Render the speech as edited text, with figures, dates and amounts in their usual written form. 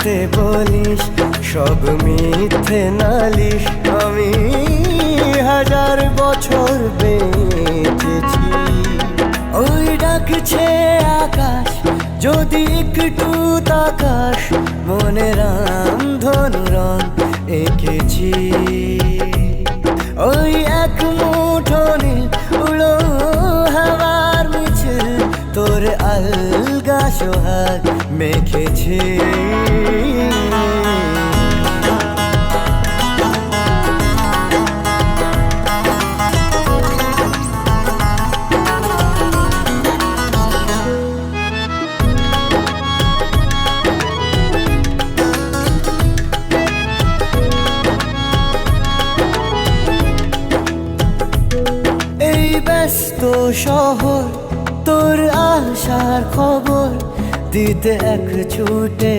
মিথ্যে বলিস, সব মিথ্যে নালিশ। আমি 1000 বছর বেঁচেছি। ওই ডাকছে আকাশ, যদি একটু তাকাস, মনে রামধনু রং এঁকেছি। ওই এক মুঠো নীল উড়ো হাওয়ার মিছিল, তোর আলগা সোহাগ মেখেছি। এই ব্যস্ত শহর, তোর আসার খবর দিতে এক ছুটে